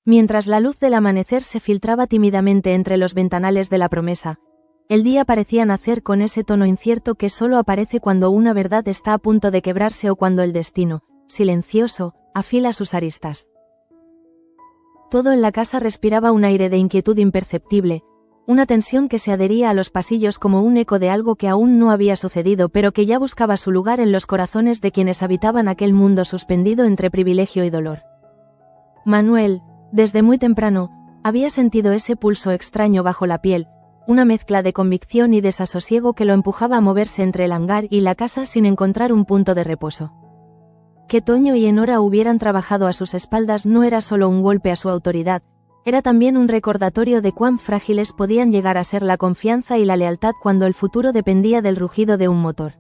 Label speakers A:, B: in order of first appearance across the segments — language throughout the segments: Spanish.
A: Mientras la luz del amanecer se filtraba tímidamente entre los ventanales de la promesa, el día parecía nacer con ese tono incierto que solo aparece cuando una verdad está a punto de quebrarse o cuando el destino, silencioso, afila sus aristas. Todo en la casa respiraba un aire de inquietud imperceptible, una tensión que se adhería a los pasillos como un eco de algo que aún no había sucedido pero que ya buscaba su lugar en los corazones de quienes habitaban aquel mundo suspendido entre privilegio y dolor. Manuel, desde muy temprano, había sentido ese pulso extraño bajo la piel, una mezcla de convicción y desasosiego que lo empujaba a moverse entre el hangar y la casa sin encontrar un punto de reposo. Que Toño y Enora hubieran trabajado a sus espaldas no era solo un golpe a su autoridad, era también un recordatorio de cuán frágiles podían llegar a ser la confianza y la lealtad cuando el futuro dependía del rugido de un motor.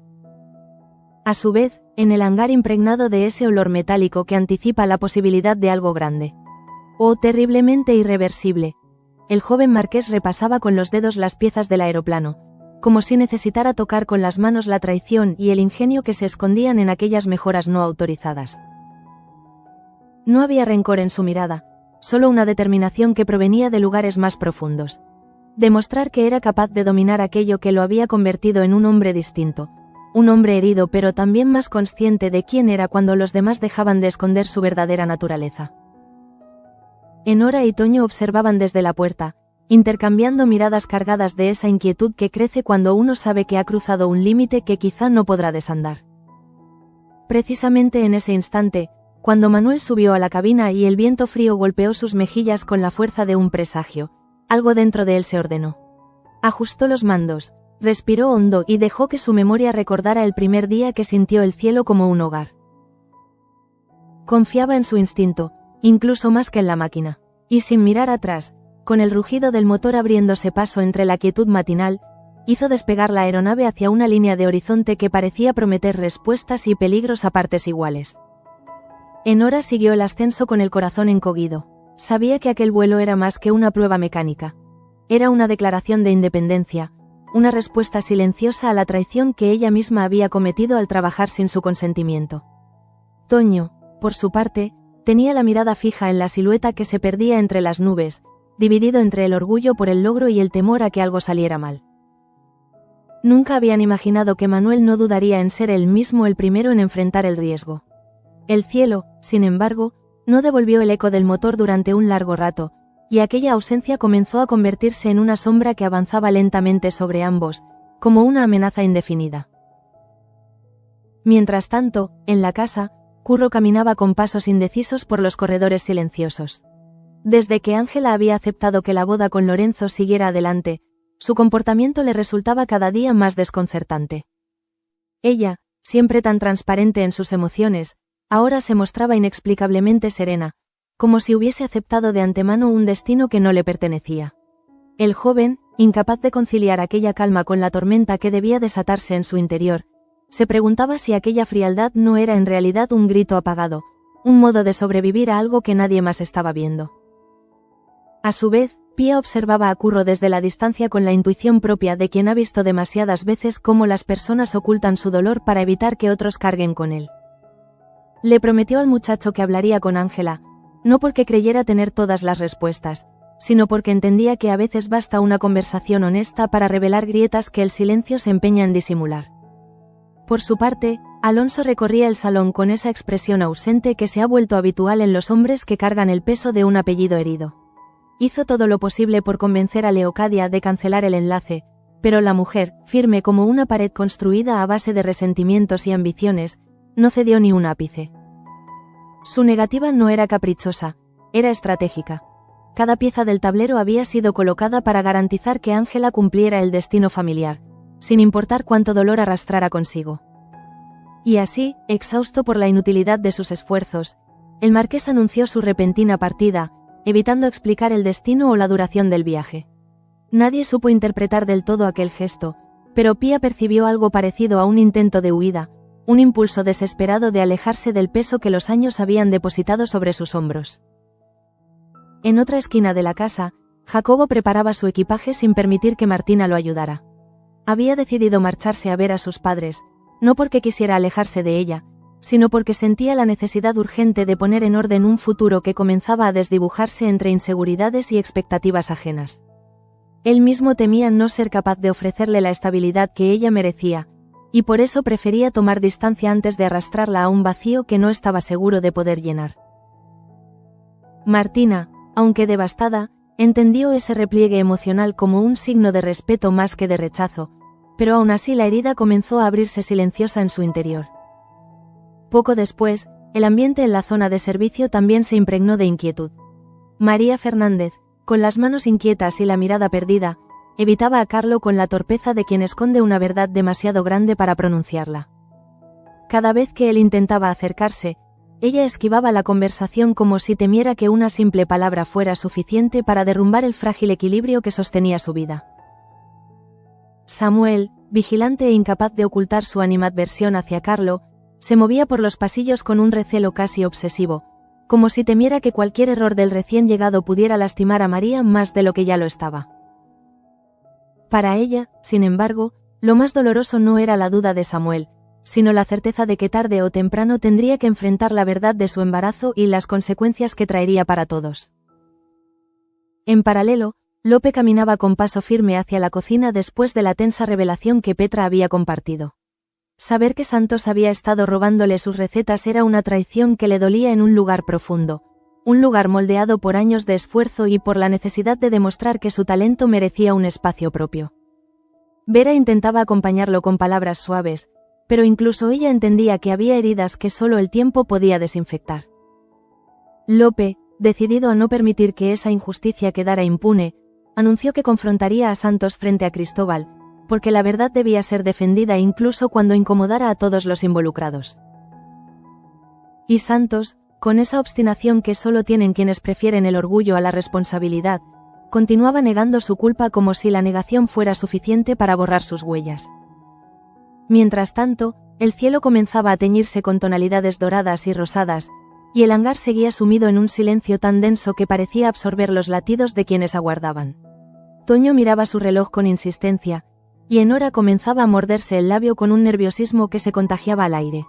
A: A su vez, en el hangar impregnado de ese olor metálico que anticipa la posibilidad de algo grande. Oh, terriblemente irreversible. El joven marqués repasaba con los dedos las piezas del aeroplano, como si necesitara tocar con las manos la traición y el ingenio que se escondían en aquellas mejoras no autorizadas. No había rencor en su mirada, solo una determinación que provenía de lugares más profundos. Demostrar que era capaz de dominar aquello que lo había convertido en un hombre distinto, un hombre herido pero también más consciente de quién era cuando los demás dejaban de esconder su verdadera naturaleza. Enora y Toño observaban desde la puerta, intercambiando miradas cargadas de esa inquietud que crece cuando uno sabe que ha cruzado un límite que quizá no podrá desandar. Precisamente en ese instante, cuando Manuel subió a la cabina y el viento frío golpeó sus mejillas con la fuerza de un presagio, algo dentro de él se ordenó. Ajustó los mandos, respiró hondo y dejó que su memoria recordara el primer día que sintió el cielo como un hogar. Confiaba en su instinto, incluso más que en la máquina, y sin mirar atrás, con el rugido del motor abriéndose paso entre la quietud matinal, hizo despegar la aeronave hacia una línea de horizonte que parecía prometer respuestas y peligros a partes iguales. Enora siguió el ascenso con el corazón encogido. Sabía que aquel vuelo era más que una prueba mecánica. Era una declaración de independencia, una respuesta silenciosa a la traición que ella misma había cometido al trabajar sin su consentimiento. Toño, por su parte, tenía la mirada fija en la silueta que se perdía entre las nubes, dividido entre el orgullo por el logro y el temor a que algo saliera mal. Nunca habían imaginado que Manuel no dudaría en ser él mismo el primero en enfrentar el riesgo. El cielo, sin embargo, no devolvió el eco del motor durante un largo rato, y aquella ausencia comenzó a convertirse en una sombra que avanzaba lentamente sobre ambos, como una amenaza indefinida. Mientras tanto, en la casa, Curro caminaba con pasos indecisos por los corredores silenciosos. Desde que Ángela había aceptado que la boda con Lorenzo siguiera adelante, su comportamiento le resultaba cada día más desconcertante. Ella, siempre tan transparente en sus emociones, ahora se mostraba inexplicablemente serena, como si hubiese aceptado de antemano un destino que no le pertenecía. El joven, incapaz de conciliar aquella calma con la tormenta que debía desatarse en su interior, se preguntaba si aquella frialdad no era en realidad un grito apagado, un modo de sobrevivir a algo que nadie más estaba viendo. A su vez, Pía observaba a Curro desde la distancia con la intuición propia de quien ha visto demasiadas veces cómo las personas ocultan su dolor para evitar que otros carguen con él. Le prometió al muchacho que hablaría con Ángela, no porque creyera tener todas las respuestas, sino porque entendía que a veces basta una conversación honesta para revelar grietas que el silencio se empeña en disimular. Por su parte, Alonso recorría el salón con esa expresión ausente que se ha vuelto habitual en los hombres que cargan el peso de un apellido herido. Hizo todo lo posible por convencer a Leocadia de cancelar el enlace, pero la mujer, firme como una pared construida a base de resentimientos y ambiciones, no cedió ni un ápice. Su negativa no era caprichosa, era estratégica. Cada pieza del tablero había sido colocada para garantizar que Ángela cumpliera el destino familiar, sin importar cuánto dolor arrastrara consigo. Y así, exhausto por la inutilidad de sus esfuerzos, el marqués anunció su repentina partida, evitando explicar el destino o la duración del viaje. Nadie supo interpretar del todo aquel gesto, pero Pía percibió algo parecido a un intento de huida, un impulso desesperado de alejarse del peso que los años habían depositado sobre sus hombros. En otra esquina de la casa, Jacobo preparaba su equipaje sin permitir que Martina lo ayudara. Había decidido marcharse a ver a sus padres, no porque quisiera alejarse de ella, sino porque sentía la necesidad urgente de poner en orden un futuro que comenzaba a desdibujarse entre inseguridades y expectativas ajenas. Él mismo temía no ser capaz de ofrecerle la estabilidad que ella merecía, y por eso prefería tomar distancia antes de arrastrarla a un vacío que no estaba seguro de poder llenar. Martina, aunque devastada, entendió ese repliegue emocional como un signo de respeto más que de rechazo, pero aún así la herida comenzó a abrirse silenciosa en su interior. Poco después, el ambiente en la zona de servicio también se impregnó de inquietud. María Fernández, con las manos inquietas y la mirada perdida, evitaba a Carlo con la torpeza de quien esconde una verdad demasiado grande para pronunciarla. Cada vez que él intentaba acercarse, ella esquivaba la conversación como si temiera que una simple palabra fuera suficiente para derrumbar el frágil equilibrio que sostenía su vida. Samuel, vigilante e incapaz de ocultar su animadversión hacia Carlo, se movía por los pasillos con un recelo casi obsesivo, como si temiera que cualquier error del recién llegado pudiera lastimar a María más de lo que ya lo estaba. Para ella, sin embargo, lo más doloroso no era la duda de Samuel, sino la certeza de que tarde o temprano tendría que enfrentar la verdad de su embarazo y las consecuencias que traería para todos. En paralelo, Lope caminaba con paso firme hacia la cocina después de la tensa revelación que Petra había compartido. Saber que Santos había estado robándole sus recetas era una traición que le dolía en un lugar profundo, un lugar moldeado por años de esfuerzo y por la necesidad de demostrar que su talento merecía un espacio propio. Vera intentaba acompañarlo con palabras suaves, pero incluso ella entendía que había heridas que solo el tiempo podía desinfectar. Lope, decidido a no permitir que esa injusticia quedara impune, anunció que confrontaría a Santos frente a Cristóbal, porque la verdad debía ser defendida incluso cuando incomodara a todos los involucrados. Y Santos, con esa obstinación que solo tienen quienes prefieren el orgullo a la responsabilidad, continuaba negando su culpa como si la negación fuera suficiente para borrar sus huellas. Mientras tanto, el cielo comenzaba a teñirse con tonalidades doradas y rosadas, y el hangar seguía sumido en un silencio tan denso que parecía absorber los latidos de quienes aguardaban. Toño miraba su reloj con insistencia, y Enora comenzaba a morderse el labio con un nerviosismo que se contagiaba al aire.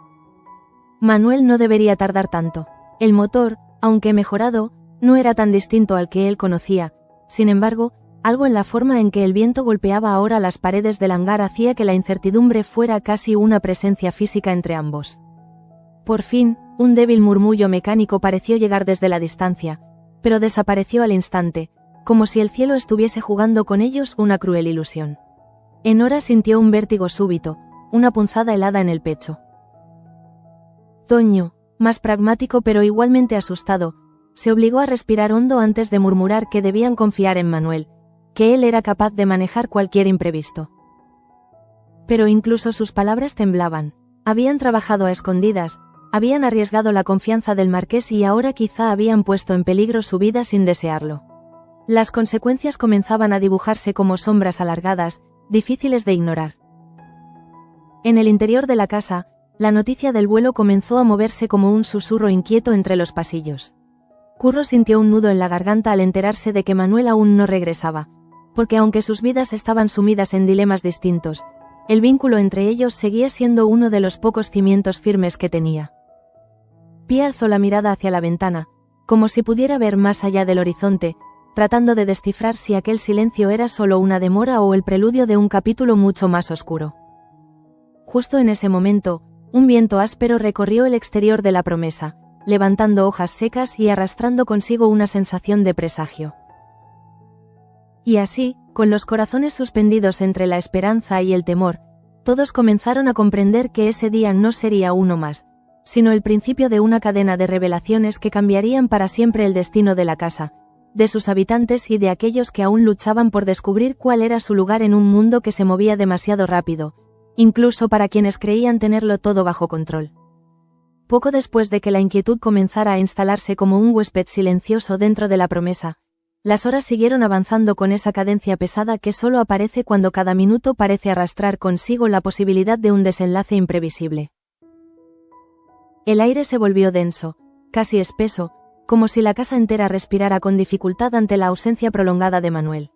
A: Manuel no debería tardar tanto. El motor, aunque mejorado, no era tan distinto al que él conocía. Sin embargo, algo en la forma en que el viento golpeaba ahora las paredes del hangar hacía que la incertidumbre fuera casi una presencia física entre ambos. Por fin, un débil murmullo mecánico pareció llegar desde la distancia, pero desapareció al instante, como si el cielo estuviese jugando con ellos una cruel ilusión. Enora sintió un vértigo súbito, una punzada helada en el pecho. Toño, más pragmático pero igualmente asustado, se obligó a respirar hondo antes de murmurar que debían confiar en Manuel, que él era capaz de manejar cualquier imprevisto. Pero incluso sus palabras temblaban. Habían trabajado a escondidas, habían arriesgado la confianza del marqués y ahora quizá habían puesto en peligro su vida sin desearlo. Las consecuencias comenzaban a dibujarse como sombras alargadas, difíciles de ignorar. En el interior de la casa, la noticia del vuelo comenzó a moverse como un susurro inquieto entre los pasillos. Curro sintió un nudo en la garganta al enterarse de que Manuel aún no regresaba, porque aunque sus vidas estaban sumidas en dilemas distintos, el vínculo entre ellos seguía siendo uno de los pocos cimientos firmes que tenía. Pía alzó la mirada hacia la ventana, como si pudiera ver más allá del horizonte, tratando de descifrar si aquel silencio era solo una demora o el preludio de un capítulo mucho más oscuro. Justo en ese momento, un viento áspero recorrió el exterior de la promesa, levantando hojas secas y arrastrando consigo una sensación de presagio. Y así, con los corazones suspendidos entre la esperanza y el temor, todos comenzaron a comprender que ese día no sería uno más, sino el principio de una cadena de revelaciones que cambiarían para siempre el destino de la casa, de sus habitantes y de aquellos que aún luchaban por descubrir cuál era su lugar en un mundo que se movía demasiado rápido, incluso para quienes creían tenerlo todo bajo control. Poco después de que la inquietud comenzara a instalarse como un huésped silencioso dentro de la promesa, las horas siguieron avanzando con esa cadencia pesada que solo aparece cuando cada minuto parece arrastrar consigo la posibilidad de un desenlace imprevisible. El aire se volvió denso, casi espeso, como si la casa entera respirara con dificultad ante la ausencia prolongada de Manuel.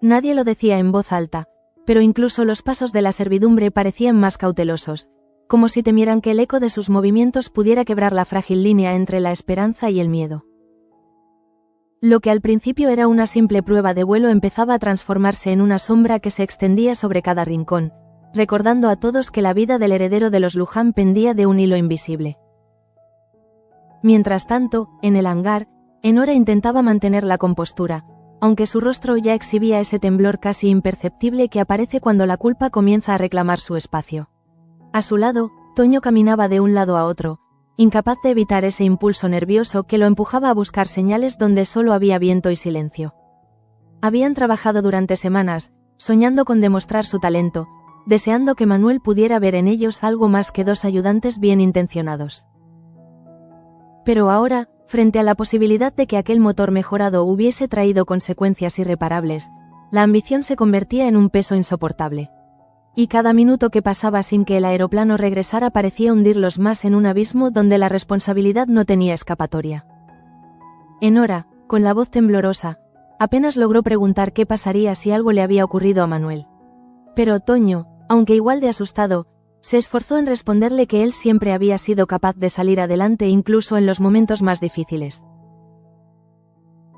A: Nadie lo decía en voz alta, pero incluso los pasos de la servidumbre parecían más cautelosos, como si temieran que el eco de sus movimientos pudiera quebrar la frágil línea entre la esperanza y el miedo. Lo que al principio era una simple prueba de vuelo empezaba a transformarse en una sombra que se extendía sobre cada rincón, recordando a todos que la vida del heredero de los Luján pendía de un hilo invisible. Mientras tanto, en el hangar, Enora intentaba mantener la compostura, aunque su rostro ya exhibía ese temblor casi imperceptible que aparece cuando la culpa comienza a reclamar su espacio. A su lado, Toño caminaba de un lado a otro, incapaz de evitar ese impulso nervioso que lo empujaba a buscar señales donde solo había viento y silencio. Habían trabajado durante semanas, soñando con demostrar su talento, deseando que Manuel pudiera ver en ellos algo más que dos ayudantes bien intencionados. Pero ahora, frente a la posibilidad de que aquel motor mejorado hubiese traído consecuencias irreparables, la ambición se convertía en un peso insoportable. Y cada minuto que pasaba sin que el aeroplano regresara parecía hundirlos más en un abismo donde la responsabilidad no tenía escapatoria. Enora, con la voz temblorosa, apenas logró preguntar qué pasaría si algo le había ocurrido a Manuel. Pero Toño, aunque igual de asustado, se esforzó en responderle que él siempre había sido capaz de salir adelante incluso en los momentos más difíciles.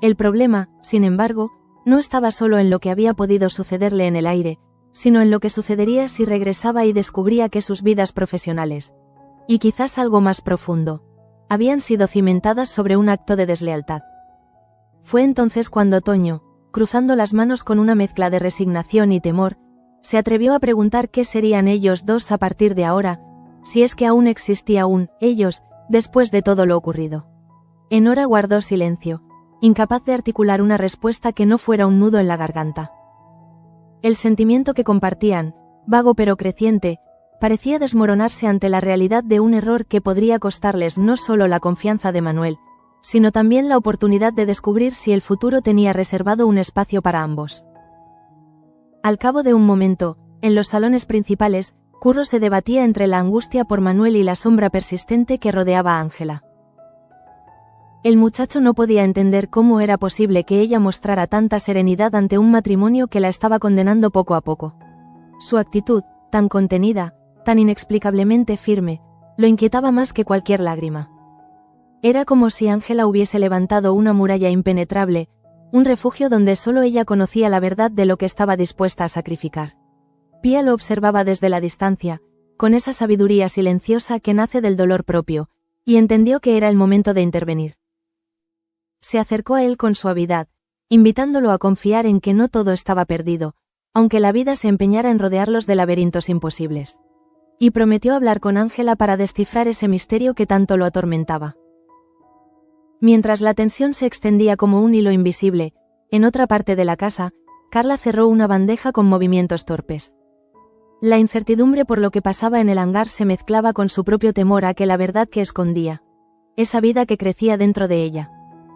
A: El problema, sin embargo, no estaba solo en lo que había podido sucederle en el aire, sino en lo que sucedería si regresaba y descubría que sus vidas profesionales, y quizás algo más profundo, habían sido cimentadas sobre un acto de deslealtad. Fue entonces cuando Toño, cruzando las manos con una mezcla de resignación y temor, se atrevió a preguntar qué serían ellos dos a partir de ahora, si es que aún existía un ellos, después de todo lo ocurrido. Enora guardó silencio, incapaz de articular una respuesta que no fuera un nudo en la garganta. El sentimiento que compartían, vago pero creciente, parecía desmoronarse ante la realidad de un error que podría costarles no solo la confianza de Manuel, sino también la oportunidad de descubrir si el futuro tenía reservado un espacio para ambos. Al cabo de un momento, en los salones principales, Curro se debatía entre la angustia por Manuel y la sombra persistente que rodeaba a Ángela. El muchacho no podía entender cómo era posible que ella mostrara tanta serenidad ante un matrimonio que la estaba condenando poco a poco. Su actitud, tan contenida, tan inexplicablemente firme, lo inquietaba más que cualquier lágrima. Era como si Ángela hubiese levantado una muralla impenetrable, un refugio donde solo ella conocía la verdad de lo que estaba dispuesta a sacrificar. Pía lo observaba desde la distancia, con esa sabiduría silenciosa que nace del dolor propio, y entendió que era el momento de intervenir. Se acercó a él con suavidad, invitándolo a confiar en que no todo estaba perdido, aunque la vida se empeñara en rodearlos de laberintos imposibles. Y prometió hablar con Ángela para descifrar ese misterio que tanto lo atormentaba. Mientras la tensión se extendía como un hilo invisible, en otra parte de la casa, Carla cerró una bandeja con movimientos torpes. La incertidumbre por lo que pasaba en el hangar se mezclaba con su propio temor a que la verdad que escondía, esa vida que crecía dentro de ella,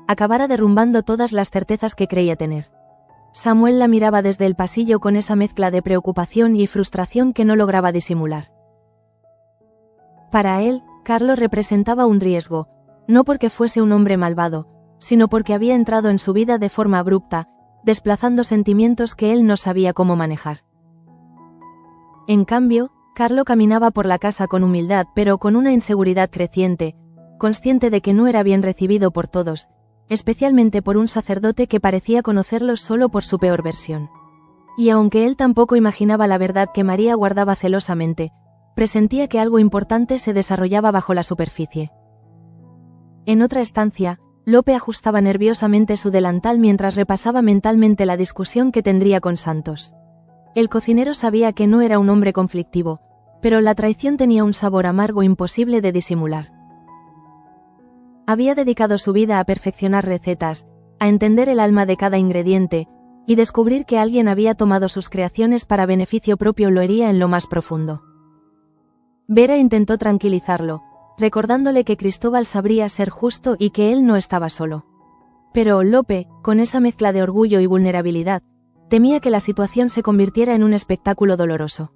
A: acabara derrumbando todas las certezas que creía tener. Samuel la miraba desde el pasillo con esa mezcla de preocupación y frustración que no lograba disimular. Para él, Carlos representaba un riesgo, no porque fuese un hombre malvado, sino porque había entrado en su vida de forma abrupta, desplazando sentimientos que él no sabía cómo manejar. En cambio, Carlo caminaba por la casa con humildad pero con una inseguridad creciente, consciente de que no era bien recibido por todos, especialmente por un sacerdote que parecía conocerlo solo por su peor versión. Y aunque él tampoco imaginaba la verdad que María guardaba celosamente, presentía que algo importante se desarrollaba bajo la superficie. En otra estancia, Lope ajustaba nerviosamente su delantal mientras repasaba mentalmente la discusión que tendría con Santos. El cocinero sabía que no era un hombre conflictivo, pero la traición tenía un sabor amargo imposible de disimular. Había dedicado su vida a perfeccionar recetas, a entender el alma de cada ingrediente, y descubrir que alguien había tomado sus creaciones para beneficio propio lo hería en lo más profundo. Vera intentó tranquilizarlo, recordándole que Cristóbal sabría ser justo y que él no estaba solo. Pero Lope, con esa mezcla de orgullo y vulnerabilidad, temía que la situación se convirtiera en un espectáculo doloroso.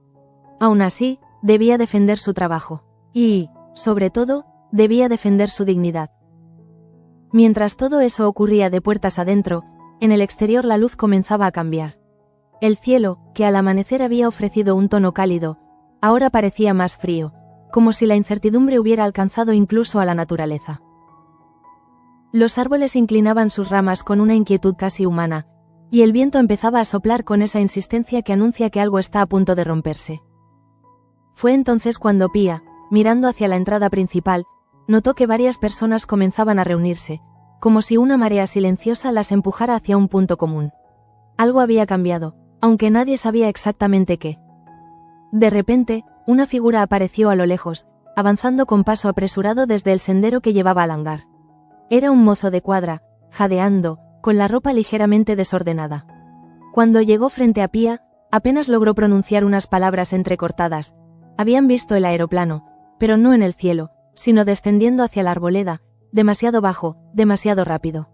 A: Aún así, debía defender su trabajo. Y, sobre todo, debía defender su dignidad. Mientras todo eso ocurría de puertas adentro, en el exterior la luz comenzaba a cambiar. El cielo, que al amanecer había ofrecido un tono cálido, ahora parecía más frío, como si la incertidumbre hubiera alcanzado incluso a la naturaleza. Los árboles inclinaban sus ramas con una inquietud casi humana, y el viento empezaba a soplar con esa insistencia que anuncia que algo está a punto de romperse. Fue entonces cuando Pía, mirando hacia la entrada principal, notó que varias personas comenzaban a reunirse, como si una marea silenciosa las empujara hacia un punto común. Algo había cambiado, aunque nadie sabía exactamente qué. De repente, una figura apareció a lo lejos, avanzando con paso apresurado desde el sendero que llevaba al hangar. Era un mozo de cuadra, jadeando, con la ropa ligeramente desordenada. Cuando llegó frente a Pía, apenas logró pronunciar unas palabras entrecortadas. Habían visto el aeroplano, pero no en el cielo, sino descendiendo hacia la arboleda, demasiado bajo, demasiado rápido.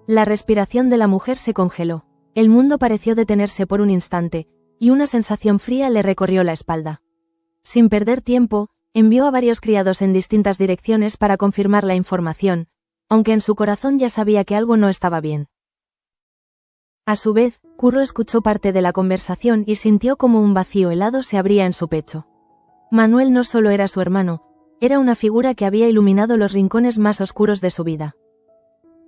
A: La respiración de la mujer se congeló. El mundo pareció detenerse por un instante, y una sensación fría le recorrió la espalda. Sin perder tiempo, envió a varios criados en distintas direcciones para confirmar la información, aunque en su corazón ya sabía que algo no estaba bien. A su vez, Curro escuchó parte de la conversación y sintió como un vacío helado se abría en su pecho. Manuel no solo era su hermano, era una figura que había iluminado los rincones más oscuros de su vida.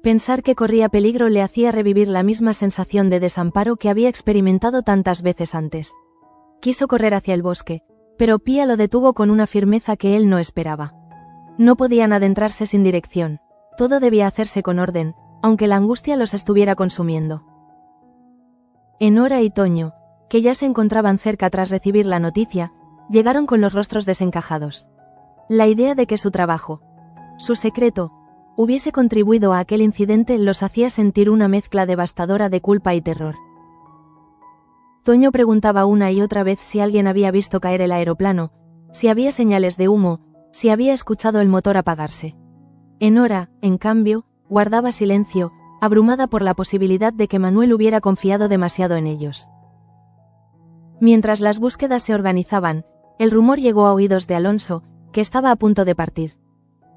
A: Pensar que corría peligro le hacía revivir la misma sensación de desamparo que había experimentado tantas veces antes. Quiso correr hacia el bosque, pero Pía lo detuvo con una firmeza que él no esperaba. No podían adentrarse sin dirección. Todo debía hacerse con orden, aunque la angustia los estuviera consumiendo. Enora y Toño, que ya se encontraban cerca tras recibir la noticia, llegaron con los rostros desencajados. La idea de que su trabajo, su secreto, hubiese contribuido a aquel incidente los hacía sentir una mezcla devastadora de culpa y terror. Toño preguntaba una y otra vez si alguien había visto caer el aeroplano, si había señales de humo, si había escuchado el motor apagarse. Enora, en cambio, guardaba silencio, abrumada por la posibilidad de que Manuel hubiera confiado demasiado en ellos. Mientras las búsquedas se organizaban, el rumor llegó a oídos de Alonso, que estaba a punto de partir.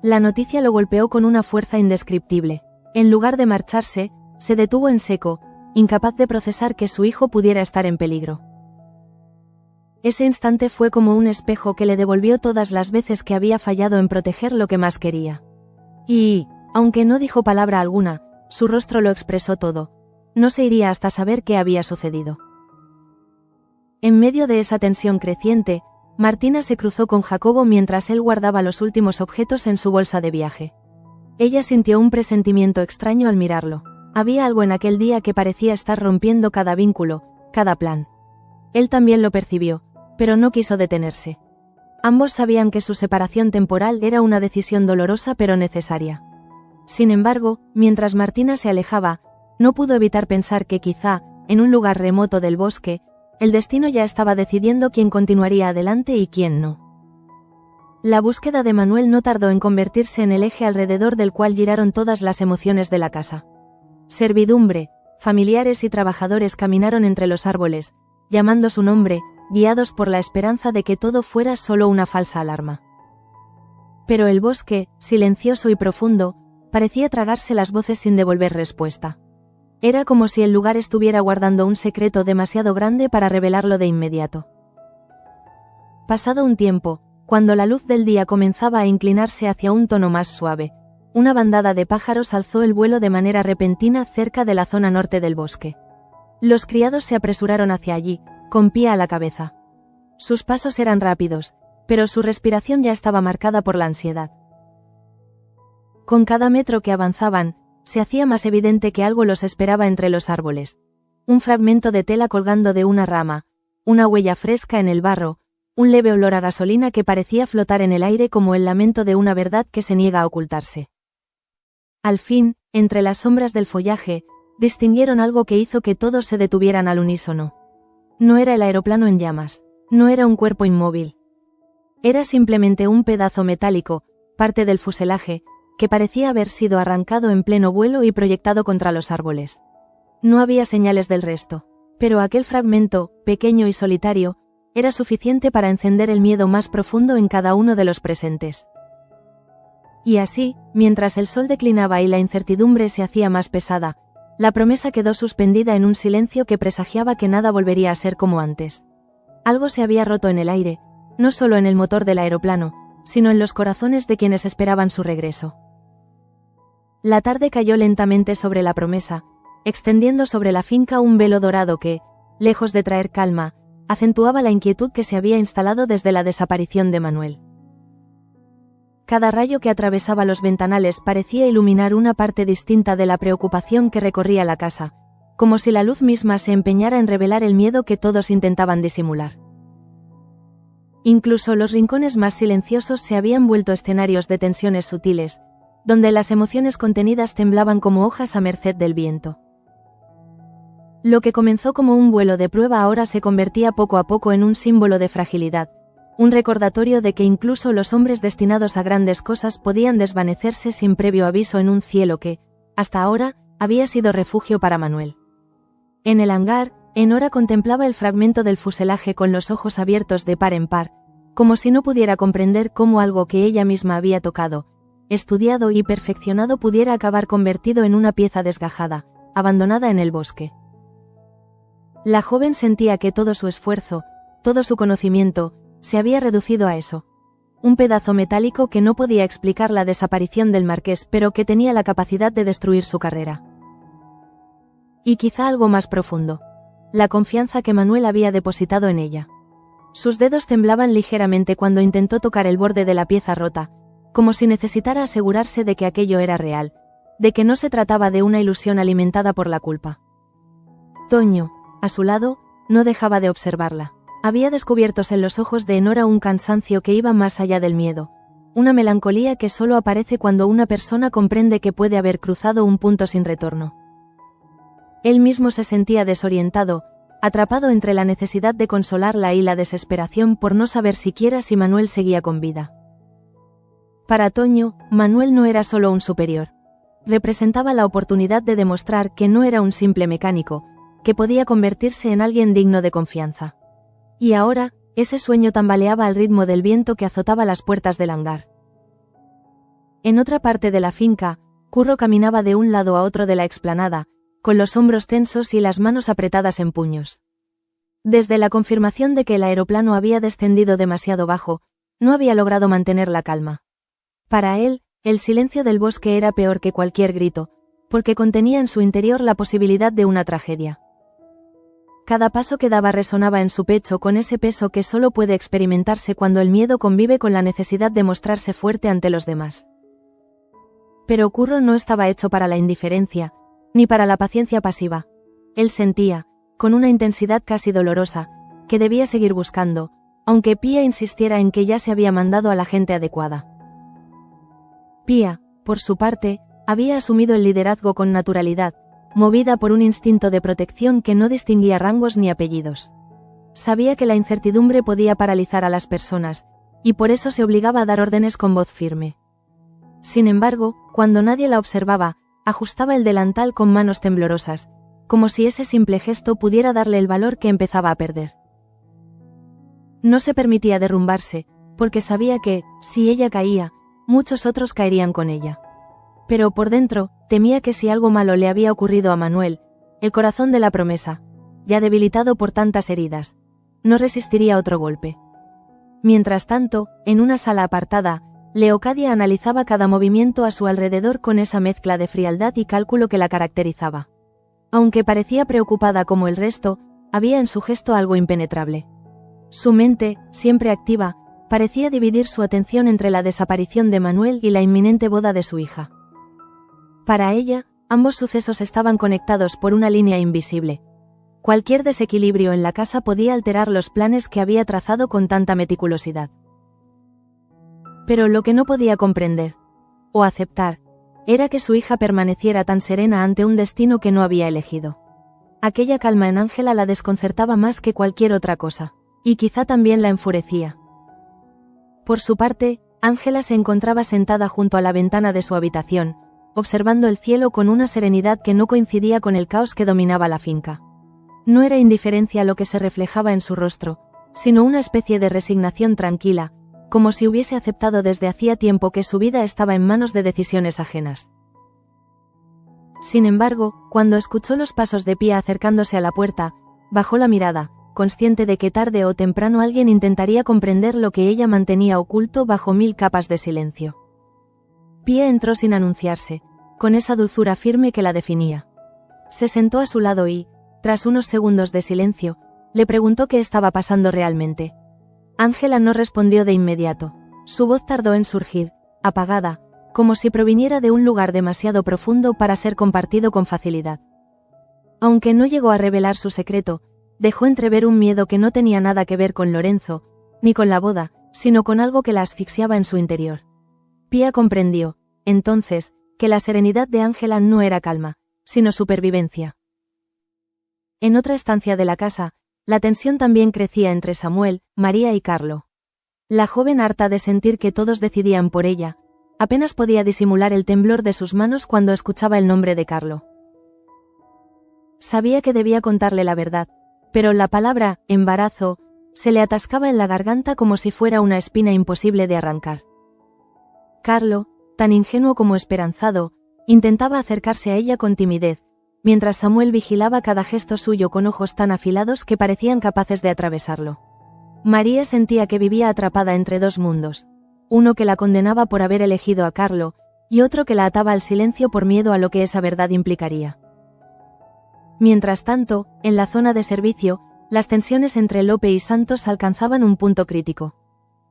A: La noticia lo golpeó con una fuerza indescriptible. En lugar de marcharse, se detuvo en seco, incapaz de procesar que su hijo pudiera estar en peligro. Ese instante fue como un espejo que le devolvió todas las veces que había fallado en proteger lo que más quería. Y, aunque no dijo palabra alguna, su rostro lo expresó todo. No se iría hasta saber qué había sucedido. En medio de esa tensión creciente, Martina se cruzó con Jacobo mientras él guardaba los últimos objetos en su bolsa de viaje. Ella sintió un presentimiento extraño al mirarlo. Había algo en aquel día que parecía estar rompiendo cada vínculo, cada plan. Él también lo percibió, pero no quiso detenerse. Ambos sabían que su separación temporal era una decisión dolorosa pero necesaria. Sin embargo, mientras Martina se alejaba, no pudo evitar pensar que quizá, en un lugar remoto del bosque, el destino ya estaba decidiendo quién continuaría adelante y quién no. La búsqueda de Manuel no tardó en convertirse en el eje alrededor del cual giraron todas las emociones de la casa. Servidumbre, familiares y trabajadores caminaron entre los árboles, llamando su nombre, guiados por la esperanza de que todo fuera solo una falsa alarma. Pero el bosque, silencioso y profundo, parecía tragarse las voces sin devolver respuesta. Era como si el lugar estuviera guardando un secreto demasiado grande para revelarlo de inmediato. Pasado un tiempo, cuando la luz del día comenzaba a inclinarse hacia un tono más suave, una bandada de pájaros alzó el vuelo de manera repentina cerca de la zona norte del bosque. Los criados se apresuraron hacia allí, con Pía a la cabeza. Sus pasos eran rápidos, pero su respiración ya estaba marcada por la ansiedad. Con cada metro que avanzaban, se hacía más evidente que algo los esperaba entre los árboles. Un fragmento de tela colgando de una rama, una huella fresca en el barro, un leve olor a gasolina que parecía flotar en el aire como el lamento de una verdad que se niega a ocultarse. Al fin, entre las sombras del follaje, distinguieron algo que hizo que todos se detuvieran al unísono. No era el aeroplano en llamas, no era un cuerpo inmóvil. Era simplemente un pedazo metálico, parte del fuselaje, que parecía haber sido arrancado en pleno vuelo y proyectado contra los árboles. No había señales del resto, pero aquel fragmento, pequeño y solitario, era suficiente para encender el miedo más profundo en cada uno de los presentes. Y así, mientras el sol declinaba y la incertidumbre se hacía más pesada, la promesa quedó suspendida en un silencio que presagiaba que nada volvería a ser como antes. Algo se había roto en el aire, no solo en el motor del aeroplano, sino en los corazones de quienes esperaban su regreso. La tarde cayó lentamente sobre la Promesa, extendiendo sobre la finca un velo dorado que, lejos de traer calma, acentuaba la inquietud que se había instalado desde la desaparición de Manuel. Cada rayo que atravesaba los ventanales parecía iluminar una parte distinta de la preocupación que recorría la casa, como si la luz misma se empeñara en revelar el miedo que todos intentaban disimular. Incluso los rincones más silenciosos se habían vuelto escenarios de tensiones sutiles, donde las emociones contenidas temblaban como hojas a merced del viento. Lo que comenzó como un vuelo de prueba ahora se convertía poco a poco en un símbolo de fragilidad, un recordatorio de que incluso los hombres destinados a grandes cosas podían desvanecerse sin previo aviso en un cielo que, hasta ahora, había sido refugio para Manuel. En el hangar, Enora contemplaba el fragmento del fuselaje con los ojos abiertos de par en par, como si no pudiera comprender cómo algo que ella misma había tocado, estudiado y perfeccionado pudiera acabar convertido en una pieza desgajada, abandonada en el bosque. La joven sentía que todo su esfuerzo, todo su conocimiento, se había reducido a eso. Un pedazo metálico que no podía explicar la desaparición del marqués, pero que tenía la capacidad de destruir su carrera. Y quizá algo más profundo. La confianza que Manuel había depositado en ella. Sus dedos temblaban ligeramente cuando intentó tocar el borde de la pieza rota, como si necesitara asegurarse de que aquello era real, de que no se trataba de una ilusión alimentada por la culpa. Toño, a su lado, no dejaba de observarla. Había descubierto en los ojos de Enora un cansancio que iba más allá del miedo, una melancolía que solo aparece cuando una persona comprende que puede haber cruzado un punto sin retorno. Él mismo se sentía desorientado, atrapado entre la necesidad de consolarla y la desesperación por no saber siquiera si Manuel seguía con vida. Para Toño, Manuel no era solo un superior. Representaba la oportunidad de demostrar que no era un simple mecánico, que podía convertirse en alguien digno de confianza. Y ahora, ese sueño tambaleaba al ritmo del viento que azotaba las puertas del hangar. En otra parte de la finca, Curro caminaba de un lado a otro de la explanada, con los hombros tensos y las manos apretadas en puños. Desde la confirmación de que el aeroplano había descendido demasiado bajo, no había logrado mantener la calma. Para él, el silencio del bosque era peor que cualquier grito, porque contenía en su interior la posibilidad de una tragedia. Cada paso que daba resonaba en su pecho con ese peso que solo puede experimentarse cuando el miedo convive con la necesidad de mostrarse fuerte ante los demás. Pero Curro no estaba hecho para la indiferencia, ni para la paciencia pasiva. Él sentía, con una intensidad casi dolorosa, que debía seguir buscando, aunque Pía insistiera en que ya se había mandado a la gente adecuada. Pía, por su parte, había asumido el liderazgo con naturalidad, movida por un instinto de protección que no distinguía rangos ni apellidos. Sabía que la incertidumbre podía paralizar a las personas, y por eso se obligaba a dar órdenes con voz firme. Sin embargo, cuando nadie la observaba, ajustaba el delantal con manos temblorosas, como si ese simple gesto pudiera darle el valor que empezaba a perder. No se permitía derrumbarse, porque sabía que, si ella caía, muchos otros caerían con ella. Pero por dentro, temía que si algo malo le había ocurrido a Manuel, el corazón de la Promesa, ya debilitado por tantas heridas, no resistiría otro golpe. Mientras tanto, en una sala apartada, Leocadia analizaba cada movimiento a su alrededor con esa mezcla de frialdad y cálculo que la caracterizaba. Aunque parecía preocupada como el resto, había en su gesto algo impenetrable. Su mente, siempre activa, parecía dividir su atención entre la desaparición de Manuel y la inminente boda de su hija. Para ella, ambos sucesos estaban conectados por una línea invisible. Cualquier desequilibrio en la casa podía alterar los planes que había trazado con tanta meticulosidad. Pero lo que no podía comprender, o aceptar, era que su hija permaneciera tan serena ante un destino que no había elegido. Aquella calma en Ángela la desconcertaba más que cualquier otra cosa, y quizá también la enfurecía. Por su parte, Ángela se encontraba sentada junto a la ventana de su habitación, observando el cielo con una serenidad que no coincidía con el caos que dominaba la finca. No era indiferencia lo que se reflejaba en su rostro, sino una especie de resignación tranquila, como si hubiese aceptado desde hacía tiempo que su vida estaba en manos de decisiones ajenas. Sin embargo, cuando escuchó los pasos de Pía acercándose a la puerta, bajó la mirada, consciente de que tarde o temprano alguien intentaría comprender lo que ella mantenía oculto bajo 1000 capas de silencio. Pia entró sin anunciarse, con esa dulzura firme que la definía. Se sentó a su lado y, tras unos segundos de silencio, le preguntó qué estaba pasando realmente. Ángela no respondió de inmediato. Su voz tardó en surgir, apagada, como si proviniera de un lugar demasiado profundo para ser compartido con facilidad. Aunque no llegó a revelar su secreto, dejó entrever un miedo que no tenía nada que ver con Lorenzo, ni con la boda, sino con algo que la asfixiaba en su interior. Pia comprendió, entonces, que la serenidad de Ángela no era calma, sino supervivencia. En otra estancia de la casa, la tensión también crecía entre Samuel, María y Carlo. La joven, harta de sentir que todos decidían por ella, apenas podía disimular el temblor de sus manos cuando escuchaba el nombre de Carlo. Sabía que debía contarle la verdad, pero la palabra embarazo se le atascaba en la garganta como si fuera una espina imposible de arrancar. Carlo, tan ingenuo como esperanzado, intentaba acercarse a ella con timidez, mientras Samuel vigilaba cada gesto suyo con ojos tan afilados que parecían capaces de atravesarlo. María sentía que vivía atrapada entre dos mundos, uno que la condenaba por haber elegido a Carlo, y otro que la ataba al silencio por miedo a lo que esa verdad implicaría. Mientras tanto, en la zona de servicio, las tensiones entre Lope y Santos alcanzaban un punto crítico.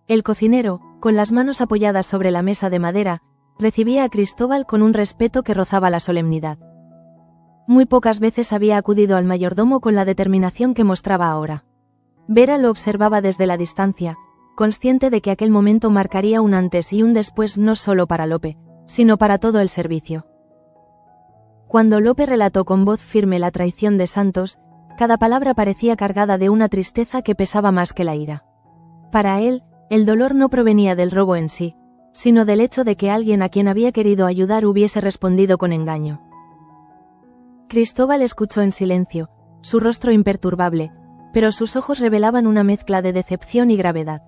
A: El cocinero, con las manos apoyadas sobre la mesa de madera, recibía a Cristóbal con un respeto que rozaba la solemnidad. Muy pocas veces había acudido al mayordomo con la determinación que mostraba ahora. Vera lo observaba desde la distancia, consciente de que aquel momento marcaría un antes y un después no solo para Lope, sino para todo el servicio. Cuando Lope relató con voz firme la traición de Santos, cada palabra parecía cargada de una tristeza que pesaba más que la ira. Para él, el dolor no provenía del robo en sí, sino del hecho de que alguien a quien había querido ayudar hubiese respondido con engaño. Cristóbal escuchó en silencio, su rostro imperturbable, pero sus ojos revelaban una mezcla de decepción y gravedad.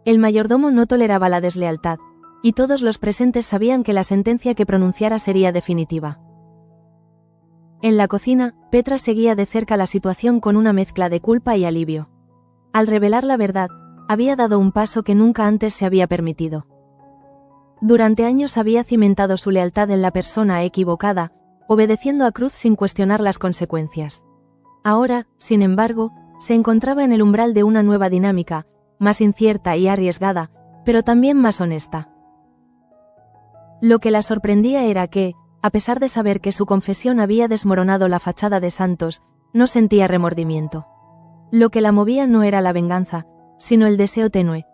A: El mayordomo no toleraba la deslealtad, y todos los presentes sabían que la sentencia que pronunciara sería definitiva. En la cocina, Petra seguía de cerca la situación con una mezcla de culpa y alivio. Al revelar la verdad, había dado un paso que nunca antes se había permitido. Durante años había cimentado su lealtad en la persona equivocada, obedeciendo a Cruz sin cuestionar las consecuencias. Ahora, sin embargo, se encontraba en el umbral de una nueva dinámica, más incierta y arriesgada, pero también más honesta. Lo que la sorprendía era que, a pesar de saber que su confesión había desmoronado la fachada de Santos, no sentía remordimiento. Lo que la movía no era la venganza, sino el deseo tenue,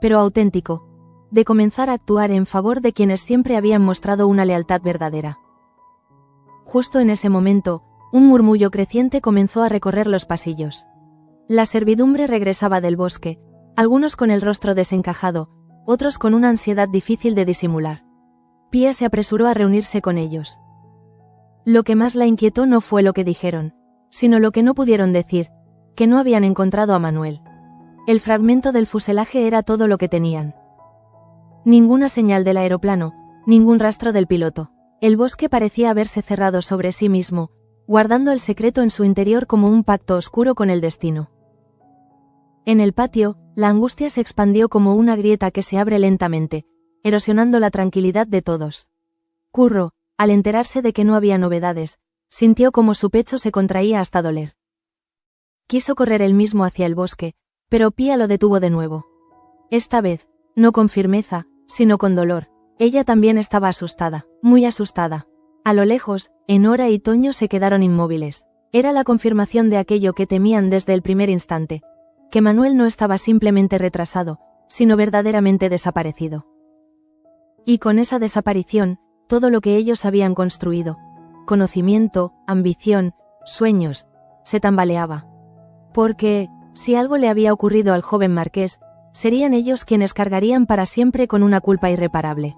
A: pero auténtico, de comenzar a actuar en favor de quienes siempre habían mostrado una lealtad verdadera. Justo en ese momento, un murmullo creciente comenzó a recorrer los pasillos. La servidumbre regresaba del bosque, algunos con el rostro desencajado, otros con una ansiedad difícil de disimular. Pia se apresuró a reunirse con ellos. Lo que más la inquietó no fue lo que dijeron, sino lo que no pudieron decir, que no habían encontrado a Manuel. El fragmento del fuselaje era todo lo que tenían. Ninguna señal del aeroplano, ningún rastro del piloto. El bosque parecía haberse cerrado sobre sí mismo, guardando el secreto en su interior como un pacto oscuro con el destino. En el patio, la angustia se expandió como una grieta que se abre lentamente, erosionando la tranquilidad de todos. Curro, al enterarse de que no había novedades, sintió como su pecho se contraía hasta doler. Quiso correr él mismo hacia el bosque, pero Pia lo detuvo de nuevo. Esta vez, no con firmeza, sino con dolor. Ella también estaba asustada, muy asustada. A lo lejos, Enora y Toño se quedaron inmóviles. Era la confirmación de aquello que temían desde el primer instante, que Manuel no estaba simplemente retrasado, sino verdaderamente desaparecido. Y con esa desaparición, todo lo que ellos habían construido, conocimiento, ambición, sueños, se tambaleaba. Porque, si algo le había ocurrido al joven marqués, serían ellos quienes cargarían para siempre con una culpa irreparable.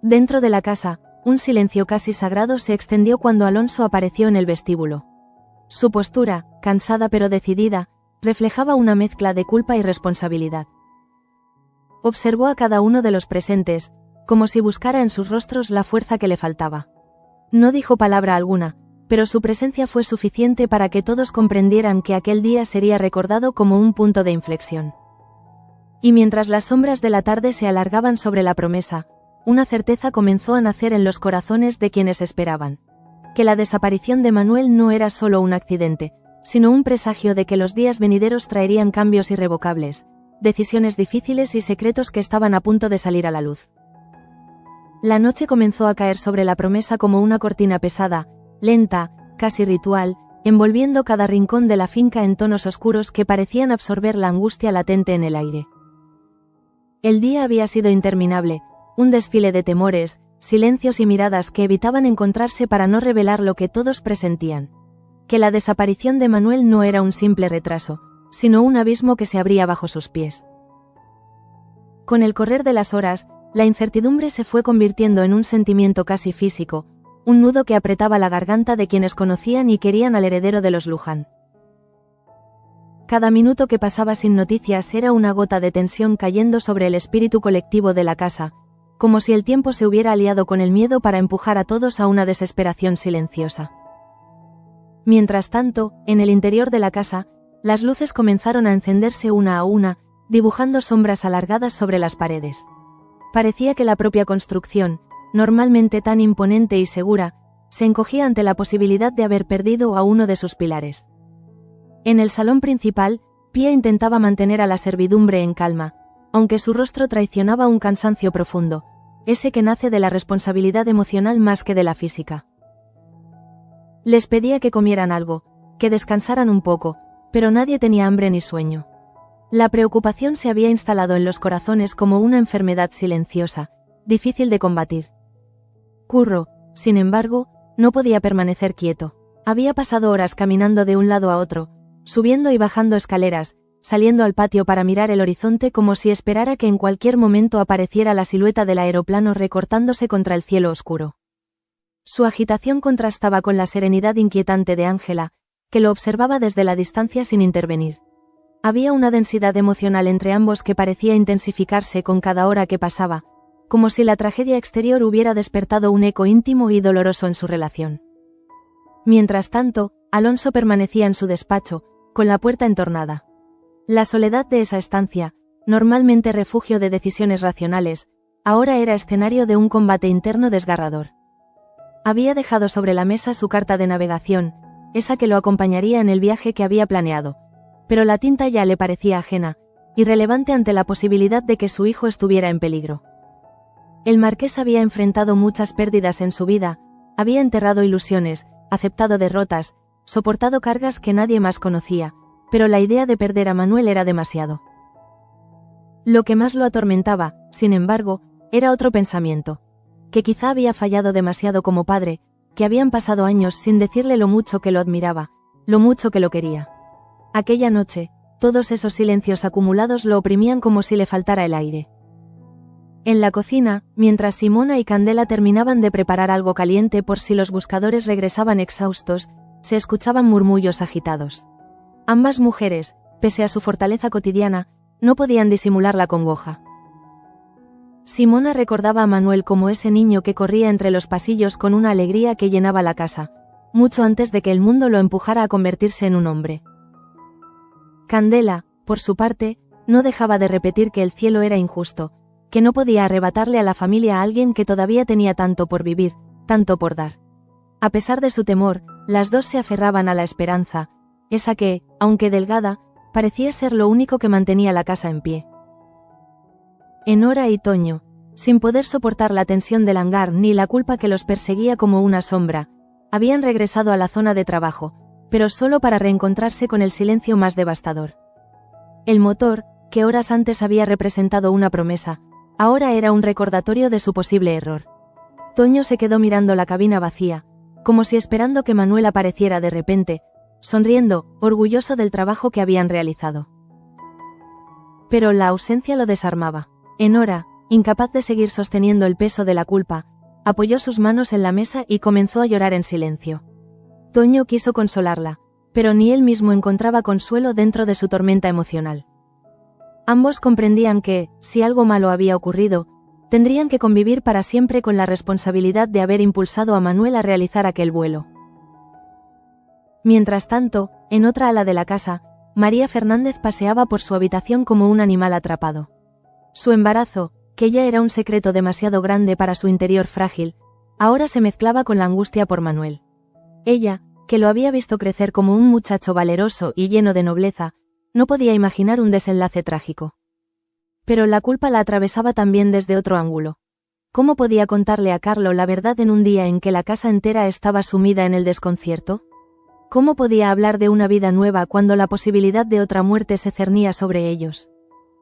A: Dentro de la casa, un silencio casi sagrado se extendió cuando Alonso apareció en el vestíbulo. Su postura, cansada pero decidida, reflejaba una mezcla de culpa y responsabilidad. Observó a cada uno de los presentes, como si buscara en sus rostros la fuerza que le faltaba. No dijo palabra alguna, pero su presencia fue suficiente para que todos comprendieran que aquel día sería recordado como un punto de inflexión. Y mientras las sombras de la tarde se alargaban sobre la promesa, una certeza comenzó a nacer en los corazones de quienes esperaban. Que la desaparición de Manuel no era solo un accidente, sino un presagio de que los días venideros traerían cambios irrevocables, decisiones difíciles y secretos que estaban a punto de salir a la luz. La noche comenzó a caer sobre la promesa como una cortina pesada, lenta, casi ritual, envolviendo cada rincón de la finca en tonos oscuros que parecían absorber la angustia latente en el aire. El día había sido interminable, un desfile de temores, silencios y miradas que evitaban encontrarse para no revelar lo que todos presentían. Que la desaparición de Manuel no era un simple retraso, sino un abismo que se abría bajo sus pies. Con el correr de las horas, la incertidumbre se fue convirtiendo en un sentimiento casi físico, un nudo que apretaba la garganta de quienes conocían y querían al heredero de los Luján. Cada minuto que pasaba sin noticias era una gota de tensión cayendo sobre el espíritu colectivo de la casa, como si el tiempo se hubiera aliado con el miedo para empujar a todos a una desesperación silenciosa. Mientras tanto, en el interior de la casa, las luces comenzaron a encenderse una a una, dibujando sombras alargadas sobre las paredes. Parecía que la propia construcción, normalmente tan imponente y segura, se encogía ante la posibilidad de haber perdido a uno de sus pilares. En el salón principal, Pía intentaba mantener a la servidumbre en calma, aunque su rostro traicionaba un cansancio profundo, ese que nace de la responsabilidad emocional más que de la física. Les pedía que comieran algo, que descansaran un poco, pero nadie tenía hambre ni sueño. La preocupación se había instalado en los corazones como una enfermedad silenciosa, difícil de combatir. Curro, sin embargo, no podía permanecer quieto. Había pasado horas caminando de un lado a otro, subiendo y bajando escaleras, saliendo al patio para mirar el horizonte como si esperara que en cualquier momento apareciera la silueta del aeroplano recortándose contra el cielo oscuro. Su agitación contrastaba con la serenidad inquietante de Ángela, que lo observaba desde la distancia sin intervenir. Había una densidad emocional entre ambos que parecía intensificarse con cada hora que pasaba, como si la tragedia exterior hubiera despertado un eco íntimo y doloroso en su relación. Mientras tanto, Alonso permanecía en su despacho, con la puerta entornada. La soledad de esa estancia, normalmente refugio de decisiones racionales, ahora era escenario de un combate interno desgarrador. Había dejado sobre la mesa su carta de navegación, esa que lo acompañaría en el viaje que había planeado, pero la tinta ya le parecía ajena, irrelevante ante la posibilidad de que su hijo estuviera en peligro. El marqués había enfrentado muchas pérdidas en su vida, había enterrado ilusiones, aceptado derrotas, soportado cargas que nadie más conocía, pero la idea de perder a Manuel era demasiado. Lo que más lo atormentaba, sin embargo, era otro pensamiento, que quizá había fallado demasiado como padre, que habían pasado años sin decirle lo mucho que lo admiraba, lo mucho que lo quería. Aquella noche, todos esos silencios acumulados lo oprimían como si le faltara el aire. En la cocina, mientras Simona y Candela terminaban de preparar algo caliente por si los buscadores regresaban exhaustos, se escuchaban murmullos agitados. Ambas mujeres, pese a su fortaleza cotidiana, no podían disimular la congoja. Simona recordaba a Manuel como ese niño que corría entre los pasillos con una alegría que llenaba la casa, mucho antes de que el mundo lo empujara a convertirse en un hombre. Candela, por su parte, no dejaba de repetir que el cielo era injusto, que no podía arrebatarle a la familia a alguien que todavía tenía tanto por vivir, tanto por dar. A pesar de su temor, las dos se aferraban a la esperanza, esa que, aunque delgada, parecía ser lo único que mantenía la casa en pie. Enora y Toño, sin poder soportar la tensión del hangar ni la culpa que los perseguía como una sombra, habían regresado a la zona de trabajo, pero solo para reencontrarse con el silencio más devastador. El motor, que horas antes había representado una promesa, ahora era un recordatorio de su posible error. Toño se quedó mirando la cabina vacía, como si esperando que Manuel apareciera de repente, sonriendo, orgulloso del trabajo que habían realizado. Pero la ausencia lo desarmaba. Enora, incapaz de seguir sosteniendo el peso de la culpa, apoyó sus manos en la mesa y comenzó a llorar en silencio. Toño quiso consolarla, pero ni él mismo encontraba consuelo dentro de su tormenta emocional. Ambos comprendían que, si algo malo había ocurrido, tendrían que convivir para siempre con la responsabilidad de haber impulsado a Manuel a realizar aquel vuelo. Mientras tanto, en otra ala de la casa, María Fernández paseaba por su habitación como un animal atrapado. Su embarazo, que ya era un secreto demasiado grande para su interior frágil, ahora se mezclaba con la angustia por Manuel. Ella, que lo había visto crecer como un muchacho valeroso y lleno de nobleza, no podía imaginar un desenlace trágico. Pero la culpa la atravesaba también desde otro ángulo. ¿Cómo podía contarle a Carlo la verdad en un día en que la casa entera estaba sumida en el desconcierto? ¿Cómo podía hablar de una vida nueva cuando la posibilidad de otra muerte se cernía sobre ellos?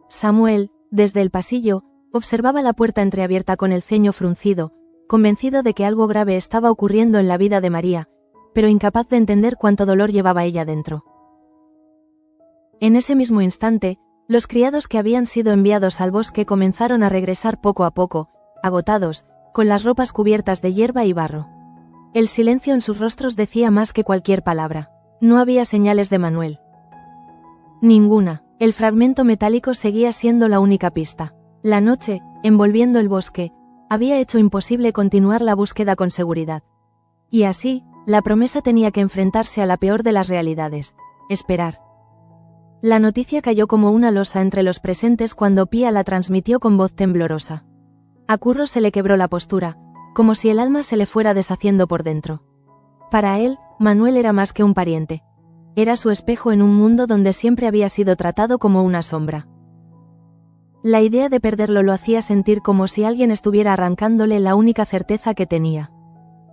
A: Samuel, desde el pasillo, observaba la puerta entreabierta con el ceño fruncido, convencido de que algo grave estaba ocurriendo en la vida de María, pero incapaz de entender cuánto dolor llevaba ella dentro. En ese mismo instante, los criados que habían sido enviados al bosque comenzaron a regresar poco a poco, agotados, con las ropas cubiertas de hierba y barro. El silencio en sus rostros decía más que cualquier palabra. No había señales de Manuel. Ninguna. El fragmento metálico seguía siendo la única pista. La noche, envolviendo el bosque, había hecho imposible continuar la búsqueda con seguridad. Y así, la promesa tenía que enfrentarse a la peor de las realidades: esperar. La noticia cayó como una losa entre los presentes cuando Pía la transmitió con voz temblorosa. A Curro se le quebró la postura, como si el alma se le fuera deshaciendo por dentro. Para él, Manuel era más que un pariente. Era su espejo en un mundo donde siempre había sido tratado como una sombra. La idea de perderlo lo hacía sentir como si alguien estuviera arrancándole la única certeza que tenía.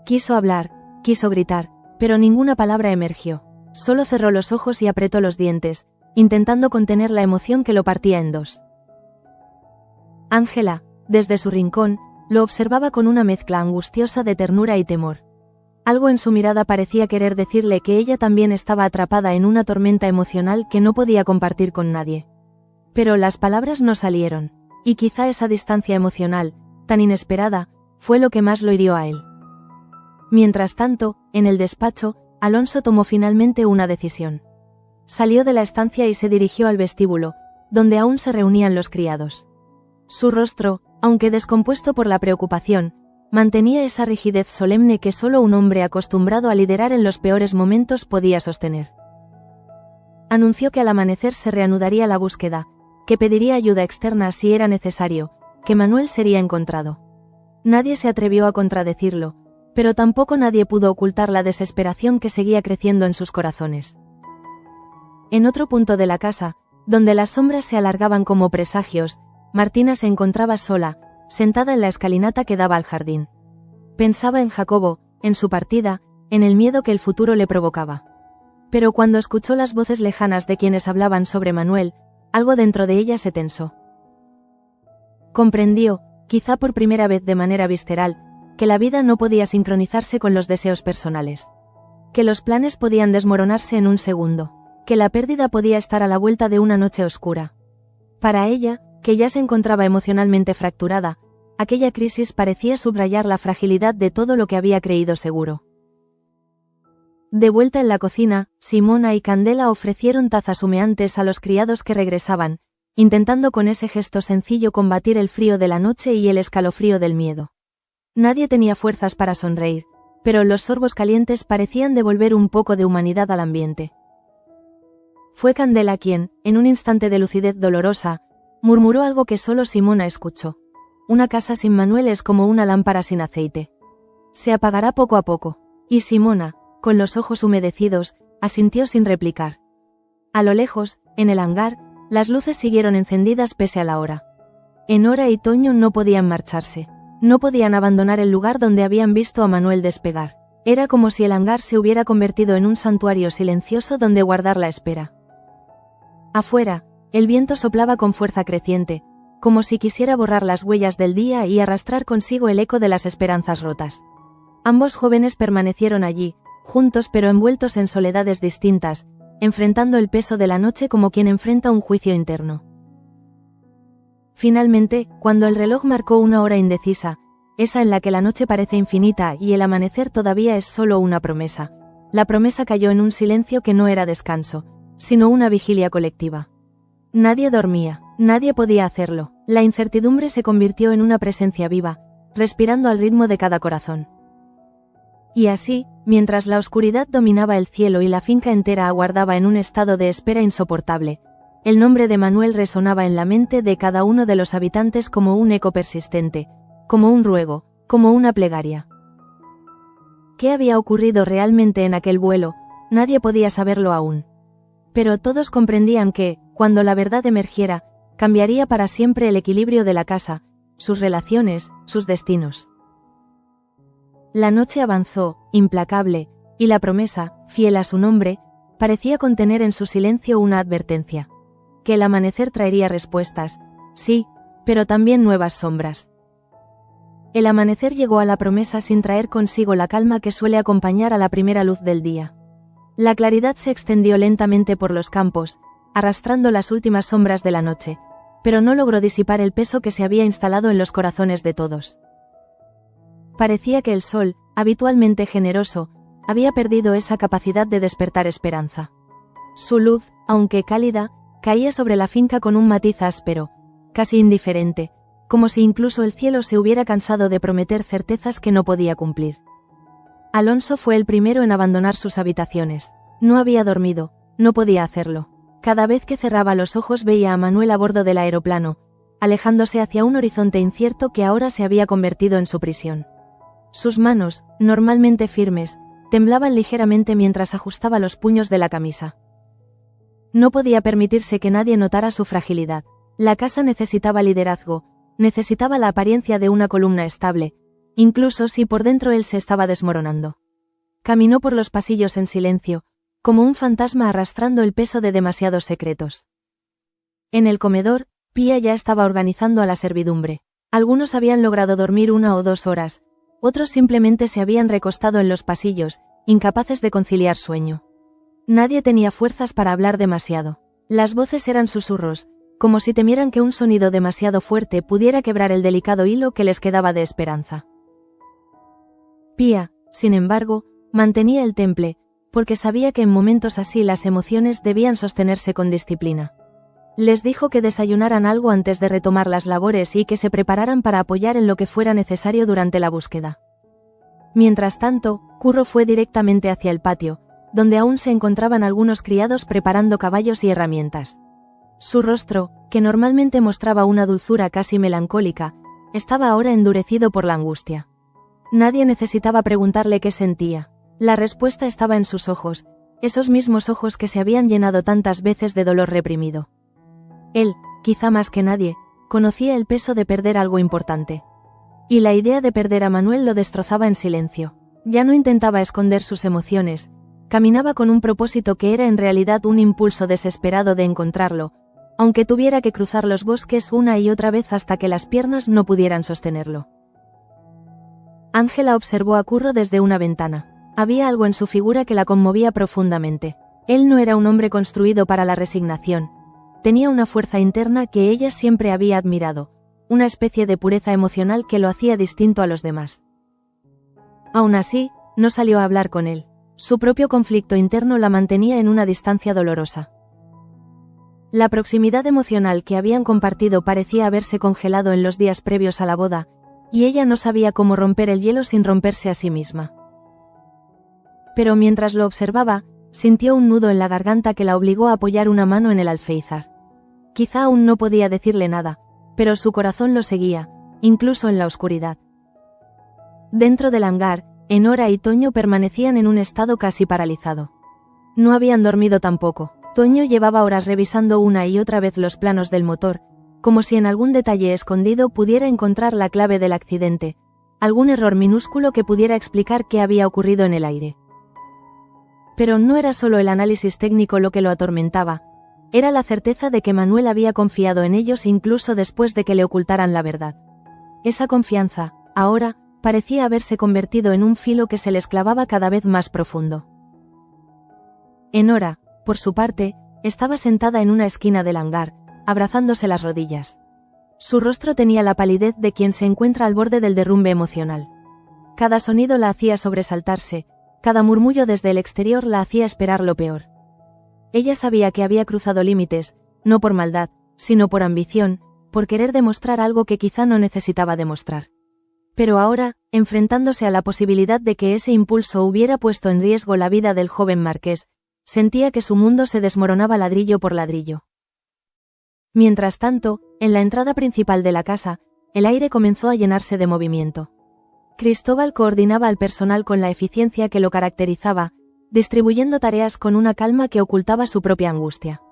A: Quiso hablar, quiso gritar, pero ninguna palabra emergió. Solo cerró los ojos y apretó los dientes, intentando contener la emoción que lo partía en dos. Ángela, desde su rincón, lo observaba con una mezcla angustiosa de ternura y temor. Algo en su mirada parecía querer decirle que ella también estaba atrapada en una tormenta emocional que no podía compartir con nadie. Pero las palabras no salieron, y quizá esa distancia emocional, tan inesperada, fue lo que más lo hirió a él. Mientras tanto, en el despacho, Alonso tomó finalmente una decisión. Salió de la estancia y se dirigió al vestíbulo, donde aún se reunían los criados. Su rostro, aunque descompuesto por la preocupación, mantenía esa rigidez solemne que solo un hombre acostumbrado a liderar en los peores momentos podía sostener. Anunció que al amanecer se reanudaría la búsqueda, que pediría ayuda externa si era necesario, que Manuel sería encontrado. Nadie se atrevió a contradecirlo, pero tampoco nadie pudo ocultar la desesperación que seguía creciendo en sus corazones. En otro punto de la casa, donde las sombras se alargaban como presagios, Martina se encontraba sola, sentada en la escalinata que daba al jardín. Pensaba en Jacobo, en su partida, en el miedo que el futuro le provocaba. Pero cuando escuchó las voces lejanas de quienes hablaban sobre Manuel, algo dentro de ella se tensó. Comprendió, quizá por primera vez de manera visceral, que la vida no podía sincronizarse con los deseos personales. Que los planes podían desmoronarse en un segundo. Que la pérdida podía estar a la vuelta de una noche oscura. Para ella, que ya se encontraba emocionalmente fracturada, aquella crisis parecía subrayar la fragilidad de todo lo que había creído seguro. De vuelta en la cocina, Simona y Candela ofrecieron tazas humeantes a los criados que regresaban, intentando con ese gesto sencillo combatir el frío de la noche y el escalofrío del miedo. Nadie tenía fuerzas para sonreír, pero los sorbos calientes parecían devolver un poco de humanidad al ambiente. Fue Candela quien, en un instante de lucidez dolorosa, murmuró algo que solo Simona escuchó. Una casa sin Manuel es como una lámpara sin aceite. Se apagará poco a poco. Y Simona, con los ojos humedecidos, asintió sin replicar. A lo lejos, en el hangar, las luces siguieron encendidas pese a la hora. Enora y Toño no podían marcharse. No podían abandonar el lugar donde habían visto a Manuel despegar. Era como si el hangar se hubiera convertido en un santuario silencioso donde guardar la espera. Afuera, el viento soplaba con fuerza creciente, como si quisiera borrar las huellas del día y arrastrar consigo el eco de las esperanzas rotas. Ambos jóvenes permanecieron allí, juntos pero envueltos en soledades distintas, enfrentando el peso de la noche como quien enfrenta un juicio interno. Finalmente, cuando el reloj marcó una hora indecisa, esa en la que la noche parece infinita y el amanecer todavía es solo una promesa, la promesa cayó en un silencio que no era descanso, sino una vigilia colectiva. Nadie dormía, nadie podía hacerlo. La incertidumbre se convirtió en una presencia viva, respirando al ritmo de cada corazón. Y así, mientras la oscuridad dominaba el cielo y la finca entera aguardaba en un estado de espera insoportable, el nombre de Manuel resonaba en la mente de cada uno de los habitantes como un eco persistente, como un ruego, como una plegaria. ¿Qué había ocurrido realmente en aquel vuelo? Nadie podía saberlo aún. Pero todos comprendían que, cuando la verdad emergiera, cambiaría para siempre el equilibrio de la casa, sus relaciones, sus destinos. La noche avanzó, implacable, y la promesa, fiel a su nombre, parecía contener en su silencio una advertencia. Que el amanecer traería respuestas, sí, pero también nuevas sombras. El amanecer llegó a la promesa sin traer consigo la calma que suele acompañar a la primera luz del día. La claridad se extendió lentamente por los campos, arrastrando las últimas sombras de la noche, pero no logró disipar el peso que se había instalado en los corazones de todos. Parecía que el sol, habitualmente generoso, había perdido esa capacidad de despertar esperanza. Su luz, aunque cálida, caía sobre la finca con un matiz áspero, casi indiferente, como si incluso el cielo se hubiera cansado de prometer certezas que no podía cumplir. Alonso fue el primero en abandonar sus habitaciones. No había dormido, no podía hacerlo. Cada vez que cerraba los ojos veía a Manuel a bordo del aeroplano, alejándose hacia un horizonte incierto que ahora se había convertido en su prisión. Sus manos, normalmente firmes, temblaban ligeramente mientras ajustaba los puños de la camisa. No podía permitirse que nadie notara su fragilidad. La casa necesitaba liderazgo, necesitaba la apariencia de una columna estable, incluso si por dentro él se estaba desmoronando. Caminó por los pasillos en silencio, como un fantasma arrastrando el peso de demasiados secretos. En el comedor, Pía ya estaba organizando a la servidumbre. Algunos habían logrado dormir 1 o 2 horas, otros simplemente se habían recostado en los pasillos, incapaces de conciliar sueño. Nadie tenía fuerzas para hablar demasiado. Las voces eran susurros, como si temieran que un sonido demasiado fuerte pudiera quebrar el delicado hilo que les quedaba de esperanza. Pía, sin embargo, mantenía el temple, porque sabía que en momentos así las emociones debían sostenerse con disciplina. Les dijo que desayunaran algo antes de retomar las labores y que se prepararan para apoyar en lo que fuera necesario durante la búsqueda. Mientras tanto, Curro fue directamente hacia el patio, donde aún se encontraban algunos criados preparando caballos y herramientas. Su rostro, que normalmente mostraba una dulzura casi melancólica, estaba ahora endurecido por la angustia. Nadie necesitaba preguntarle qué sentía. La respuesta estaba en sus ojos, esos mismos ojos que se habían llenado tantas veces de dolor reprimido. Él, quizá más que nadie, conocía el peso de perder algo importante. Y la idea de perder a Manuel lo destrozaba en silencio. Ya no intentaba esconder sus emociones, caminaba con un propósito que era en realidad un impulso desesperado de encontrarlo, aunque tuviera que cruzar los bosques una y otra vez hasta que las piernas no pudieran sostenerlo. Ángela observó a Curro desde una ventana. Había algo en su figura que la conmovía profundamente. Él no era un hombre construido para la resignación. Tenía una fuerza interna que ella siempre había admirado, una especie de pureza emocional que lo hacía distinto a los demás. Aún así, no salió a hablar con él. Su propio conflicto interno la mantenía en una distancia dolorosa. La proximidad emocional que habían compartido parecía haberse congelado en los días previos a la boda, y ella no sabía cómo romper el hielo sin romperse a sí misma. Pero mientras lo observaba, sintió un nudo en la garganta que la obligó a apoyar una mano en el alféizar. Quizá aún no podía decirle nada, pero su corazón lo seguía, incluso en la oscuridad. Dentro del hangar, Enora y Toño permanecían en un estado casi paralizado. No habían dormido tampoco. Toño llevaba horas revisando una y otra vez los planos del motor, como si en algún detalle escondido pudiera encontrar la clave del accidente, algún error minúsculo que pudiera explicar qué había ocurrido en el aire. Pero no era solo el análisis técnico lo que lo atormentaba, era la certeza de que Manuel había confiado en ellos incluso después de que le ocultaran la verdad. Esa confianza, ahora, parecía haberse convertido en un filo que se les clavaba cada vez más profundo. Enora, por su parte, estaba sentada en una esquina del hangar, abrazándose las rodillas. Su rostro tenía la palidez de quien se encuentra al borde del derrumbe emocional. Cada sonido la hacía sobresaltarse, cada murmullo desde el exterior la hacía esperar lo peor. Ella sabía que había cruzado límites, no por maldad, sino por ambición, por querer demostrar algo que quizá no necesitaba demostrar. Pero ahora, enfrentándose a la posibilidad de que ese impulso hubiera puesto en riesgo la vida del joven marqués, sentía que su mundo se desmoronaba ladrillo por ladrillo. Mientras tanto, en la entrada principal de la casa, el aire comenzó a llenarse de movimiento. Cristóbal coordinaba al personal con la eficiencia que lo caracterizaba, distribuyendo tareas con una calma que ocultaba su propia angustia.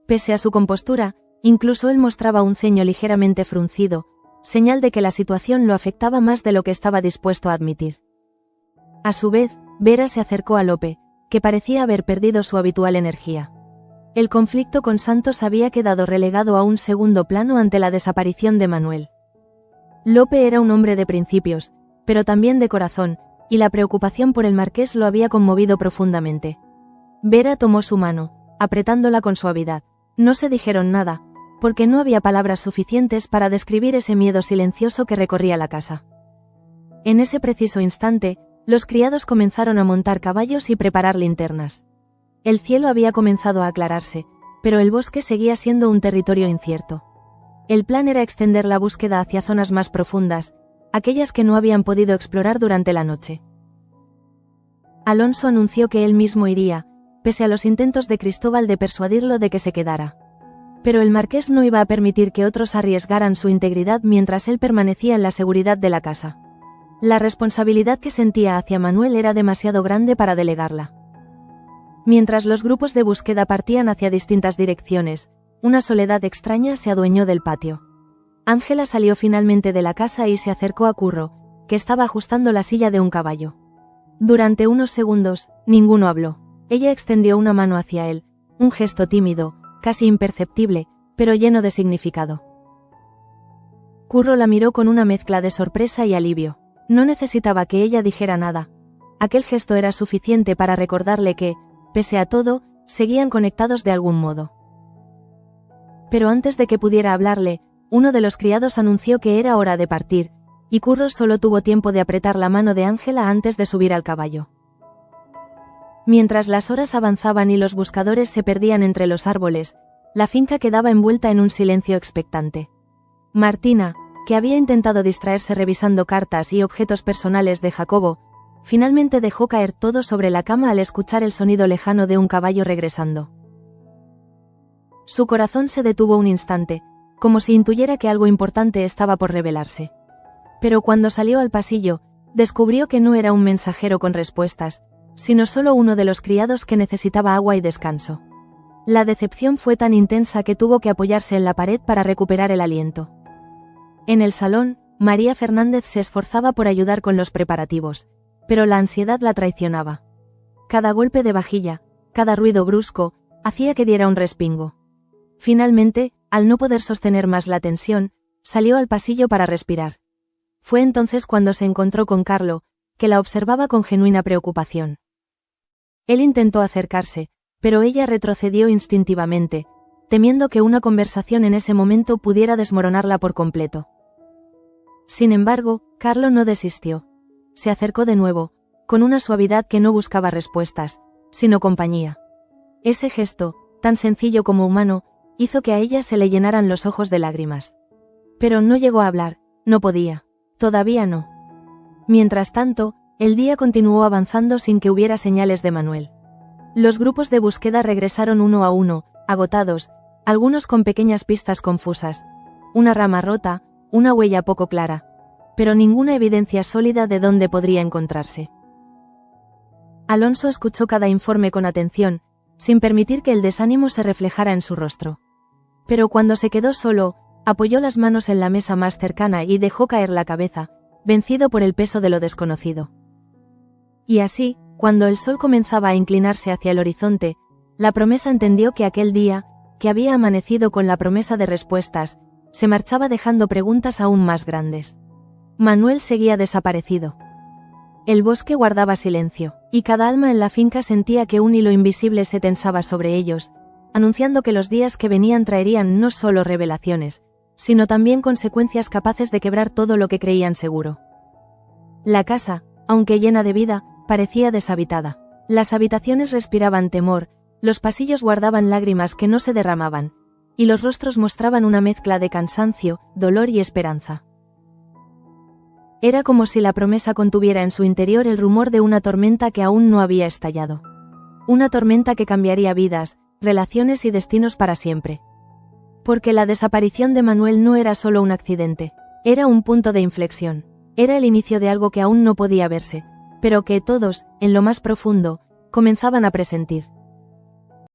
A: Pese a su compostura, incluso él mostraba un ceño ligeramente fruncido, señal de que la situación lo afectaba más de lo que estaba dispuesto a admitir. A su vez, Vera se acercó a Lope, que parecía haber perdido su habitual energía. El conflicto con Santos había quedado relegado a un segundo plano ante la desaparición de Manuel. Lope era un hombre de principios, pero también de corazón, y la preocupación por el marqués lo había conmovido profundamente. Vera tomó su mano, apretándola con suavidad. No se dijeron nada, porque no había palabras suficientes para describir ese miedo silencioso que recorría la casa. En ese preciso instante, los criados comenzaron a montar caballos y preparar linternas. El cielo había comenzado a aclararse, pero el bosque seguía siendo un territorio incierto. El plan era extender la búsqueda hacia zonas más profundas, aquellas que no habían podido explorar durante la noche. Alonso anunció que él mismo iría, pese a los intentos de Cristóbal de persuadirlo de que se quedara. Pero el marqués no iba a permitir que otros arriesgaran su integridad mientras él permanecía en la seguridad de la casa. La responsabilidad que sentía hacia Manuel era demasiado grande para delegarla. Mientras los grupos de búsqueda partían hacia distintas direcciones, una soledad extraña se adueñó del patio. Ángela salió finalmente de la casa y se acercó a Curro, que estaba ajustando la silla de un caballo. Durante unos segundos, ninguno habló. Ella extendió una mano hacia él, un gesto tímido, casi imperceptible, pero lleno de significado. Curro la miró con una mezcla de sorpresa y alivio. No necesitaba que ella dijera nada. Aquel gesto era suficiente para recordarle que, pese a todo, seguían conectados de algún modo. Pero antes de que pudiera hablarle, uno de los criados anunció que era hora de partir, y Curro solo tuvo tiempo de apretar la mano de Ángela antes de subir al caballo. Mientras las horas avanzaban y los buscadores se perdían entre los árboles, la finca quedaba envuelta en un silencio expectante. Martina, que había intentado distraerse revisando cartas y objetos personales de Jacobo, finalmente dejó caer todo sobre la cama al escuchar el sonido lejano de un caballo regresando. Su corazón se detuvo un instante, como si intuyera que algo importante estaba por revelarse. Pero cuando salió al pasillo, descubrió que no era un mensajero con respuestas, sino solo uno de los criados que necesitaba agua y descanso. La decepción fue tan intensa que tuvo que apoyarse en la pared para recuperar el aliento. En el salón, María Fernández se esforzaba por ayudar con los preparativos, pero la ansiedad la traicionaba. Cada golpe de vajilla, cada ruido brusco, hacía que diera un respingo. Finalmente, al no poder sostener más la tensión, salió al pasillo para respirar. Fue entonces cuando se encontró con Carlo, que la observaba con genuina preocupación. Él intentó acercarse, pero ella retrocedió instintivamente, temiendo que una conversación en ese momento pudiera desmoronarla por completo. Sin embargo, Carlo no desistió. Se acercó de nuevo, con una suavidad que no buscaba respuestas, sino compañía. Ese gesto, tan sencillo como humano, hizo que a ella se le llenaran los ojos de lágrimas. Pero no llegó a hablar, no podía, todavía no. Mientras tanto, el día continuó avanzando sin que hubiera señales de Manuel. Los grupos de búsqueda regresaron uno a uno, agotados, algunos con pequeñas pistas confusas, una rama rota, una huella poco clara, pero ninguna evidencia sólida de dónde podría encontrarse. Alonso escuchó cada informe con atención, sin permitir que el desánimo se reflejara en su rostro. Pero cuando se quedó solo, apoyó las manos en la mesa más cercana y dejó caer la cabeza, vencido por el peso de lo desconocido. Y así, cuando el sol comenzaba a inclinarse hacia el horizonte, la promesa entendió que aquel día, que había amanecido con la promesa de respuestas, se marchaba dejando preguntas aún más grandes. Manuel seguía desaparecido. El bosque guardaba silencio, y cada alma en la finca sentía que un hilo invisible se tensaba sobre ellos, anunciando que los días que venían traerían no solo revelaciones, sino también consecuencias capaces de quebrar todo lo que creían seguro. La casa, aunque llena de vida, parecía deshabitada. Las habitaciones respiraban temor, los pasillos guardaban lágrimas que no se derramaban, y los rostros mostraban una mezcla de cansancio, dolor y esperanza. Era como si la promesa contuviera en su interior el rumor de una tormenta que aún no había estallado. Una tormenta que cambiaría vidas, relaciones y destinos para siempre. Porque la desaparición de Manuel no era solo un accidente, era un punto de inflexión. Era el inicio de algo que aún no podía verse, pero que todos, en lo más profundo, comenzaban a presentir.